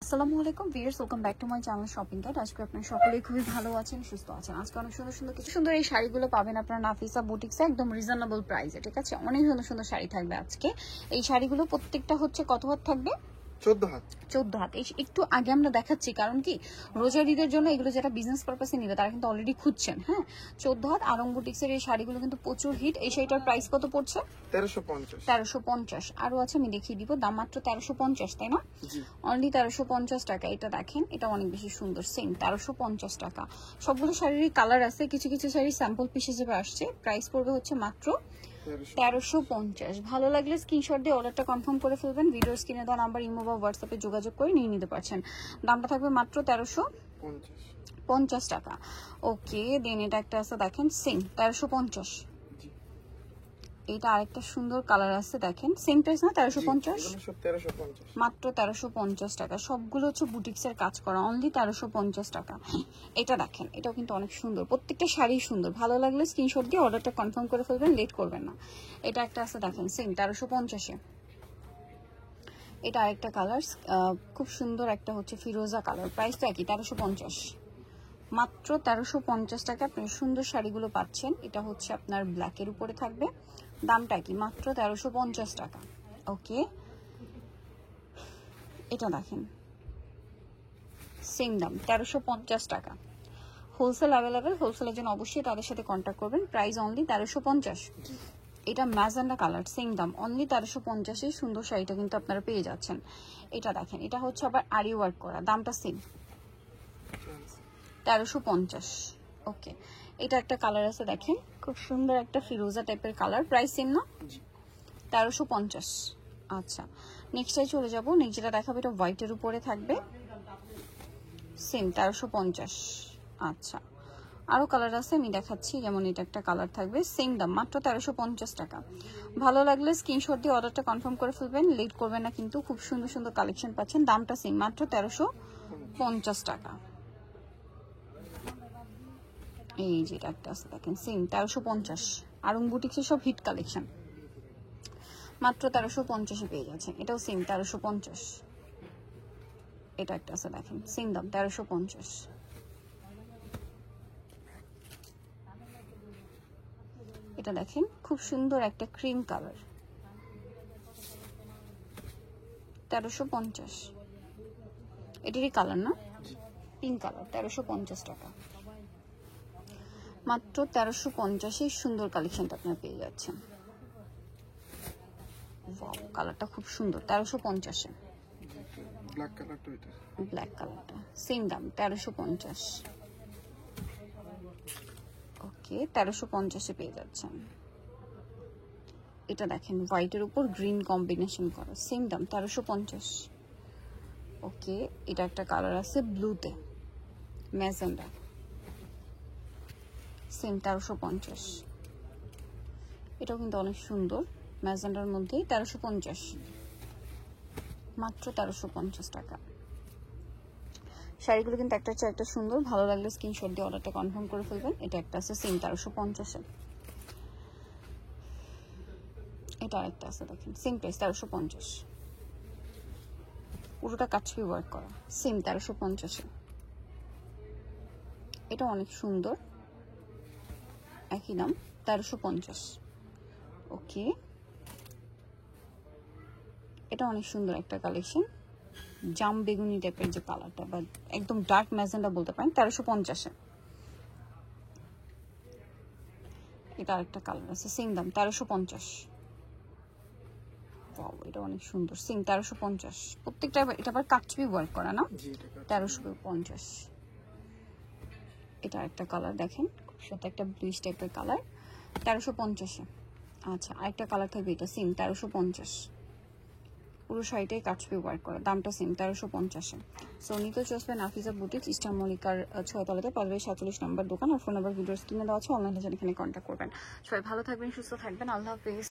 আসসালামু আলাইকুম viewers, welcome back to my channel shopping guide. আজকে আপনারা সকলেই খুবই ভালো আছেন, সুস্থ আছেন। আজকে অনেক সুন্দর সুন্দর কিছু সুন্দর এই শাড়িগুলো পাবেন আপনারা নাফিসা বুটিক্সে, একদম রিজনেবল প্রাইসে। ঠিক আছে, অনেক সুন্দর সুন্দর শাড়ি থাকবে আজকে। এই শাড়িগুলো প্রত্যেকটা হচ্ছে কত হাত থাকবে? 14 হাত। 14 হাত। এই একটু আগে আমরা দেখাচ্ছি, কারণ কি রোজার ঈদের জন্য এগুলো যারা বিজনেস পারপাসে নিবে তারা কিন্তু অলরেডি খুঁজছেন। হ্যাঁ, 14 হাত আরং বুটিক্সের এই শাড়িগুলো কিন্তু প্রচুর হিট। এই শাড়িটার প্রাইস কত পড়ছে? 1350। আরো আছে, আমি দেখিয়ে দিব। দাম মাত্র 1350, তাই না? অনলি 1350 টাকা। এটা দেখেন, এটা অনেক বেশি সুন্দর। সেম 1350 টাকা। সবগুলো শাড়িরই কালার আছে, কিছু কিছু শাড়ি স্যাম্পল পিস হিসেবে আসছে। প্রাইস পড়বে হচ্ছে মাত্র 1350। ভালো লাগলে স্ক্রিনশট দিয়ে অর্ডারটা কনফার্ম করে ফেলবেন। ভিডিওর স্ক্রিনে দেওয়া নাম্বার ইমো বা হোয়াটসঅ্যাপে যোগাযোগ করে নিয়ে নিতে পারছেন। দামটা থাকবে মাত্র 1350 টাকা। ওকে, দেন এটা একটা আছে দেখেন, সেম 1350। এটা আরেকটা সুন্দর কালার আছে দেখেন, সেম প্রাইস না? 1350 মাত্র 1350 টাকা। সবগুলো হচ্ছে বুটিক্সের কাজ করা, অনলি 1350 টাকা। এটা দেখেন, এটাও কিন্তু অনেক সুন্দর। প্রত্যেকটা শাড়ি সুন্দর। ভালো লাগলে স্ক্রিনশট দিয়ে অর্ডারটা কনফার্ম করে ফেলবেন, লেট করবেন না। এটা একটা আছে দেখেন, সেম 1350-এ। এটা আরেকটা কালার, খুব সুন্দর একটা হচ্ছে ফিরোজা কালার। প্রাইস তো একই, 1350। মাত্র 1350 টাকা আপনি সুন্দর শাড়িগুলো পাচ্ছেন। এটা হচ্ছে আপনার ব্ল্যাকের উপরে থাকবে। দামটা কি? মাত্র 1350 টাকা। ওকে, এটা দেখেন, সেম দাম 1350 টাকা। হোলসেল অ্যাভেলেবেল, হোলসেলের জন্য অবশ্যই তাদের সাথে কন্ট্যাক্ট করবেন। Price only 1350। এটা ম্যাজেন্ডা কালার, সেম দাম অনলি 1350। সুন্দর শাড়িটা কিন্তু আপনারা পেয়ে যাচ্ছেন। এটা দেখেন, এটা হচ্ছে আবার আরি ওয়ার্ক করা। দামটা সেম 1350। ওকে, এটা একটা কালার আছে দেখেন, খুব সুন্দর একটা ফিরোজা টাইপের কালার। প্রাইস সেম না? 1350। আচ্ছা, নেক্সটটাই চলে যাব। নেক্সট যেটা দেখাবো এটা হোয়াইটের উপরে থাকবে, সেম 1350। আচ্ছা, আরো কালার আছে, আমি দেখাচ্ছি। যেমন এটা একটা কালার থাকবে, সেম দাম মাত্র 1350 টাকা। ভালো লাগলে স্ক্রিনশট দিয়ে অর্ডারটা কনফার্ম করে ফেলবেন, লেট করবেন না কিন্তু। খুব সুন্দর সুন্দর কালেকশন পাচ্ছেন। দামটা সেম মাত্র 1350 টাকা। এই যেটা একটা আছে দেখেন, সেম 1350। আরং বুটিক্সের সব হিট কালেকশন মাত্র 1350-এ পেয়ে যাচ্ছেন। এটাও সেম 1350। এটা একটা আছে দেখেন, সেম দাম 1350। এটা দেখেন, খুব সুন্দর একটা ক্রিম কালার, 1350। এটারই কালার না? পিঙ্ক কালার, 1350 টাকা। মাত্র 1350-এ সুন্দর কালেকশনটা আপনারা পেয়ে যাচ্ছেন। ওয়াও, কালারটা খুব সুন্দর। 1350-এ ব্ল্যাক কালারটা, সেম দাম 1350। ওকে, 1350-এ পেয়ে যাচ্ছেন। এটা দেখেন, হোয়াইটের উপর গ্রিন কম্বিনেশন করা, সেম দাম 1350। ওকে, এটা একটা কালার আছে ব্লুতে, ম্যাজেন্ডা, সেম 1350। এটাও কিন্তু অনেক সুন্দর, ম্যাজেন্ডার মধ্যেই 1350। মাত্র 1350 টাকা। শাড়িগুলো কিন্তু একটা চেয়ে একটা সুন্দর। ভালো লাগলে স্ক্রিনশট দিয়ে অর্ডারটা কনফার্ম করে ফেলবেন। এটা একটা আছে সেম 1350-এ। এটা আরেকটা আছে দেখেন, সেম প্রাইস 1350। পুরোটা কাচপি ওয়ার্ক করা, সেম 1350-এ। এটা অনেক সুন্দর, একই দাম 1350। ওকে, এটা অনেক সুন্দর একটা কালেকশন, জাম বেগুনি টাইপের যে কালারটা, বা একদম ডার্ক ম্যাজেন্ডা বলতে পারেন, 1350-এ। এটা আরেকটা কালার আছে, সেম দাম 1350। এটা অনেক সুন্দর, সেম 1350। প্রত্যেকটা এটা আবার কাচবি ওয়ার্ক করা না? 1350। এটা একটা কালার দেখেন, খুব সুন্দর একটা ব্লুইশ টাইপের কালার, 1350-এ। আচ্ছা, আরেকটা কালার থাকবে, এটা সেম 1350। পুরো শাড়িটাই কাচবি ওয়ার্ক করা, দামটা সেম 1350-এ। সো নিতে চসবে নাফিসা বুটিক্স, ইস্টার মল্লিকার 6 তলাতে 45 নম্বর দোকান। আর ফোন নাম্বার ভিডিওর স্ক্রিনে দেওয়া আছে, অনলাইনে এখানে কন্ট্যাক্ট করবেন। সবাই ভালো থাকবেন, সুস্থ থাকবেন, আল্লাহ হাফেজ।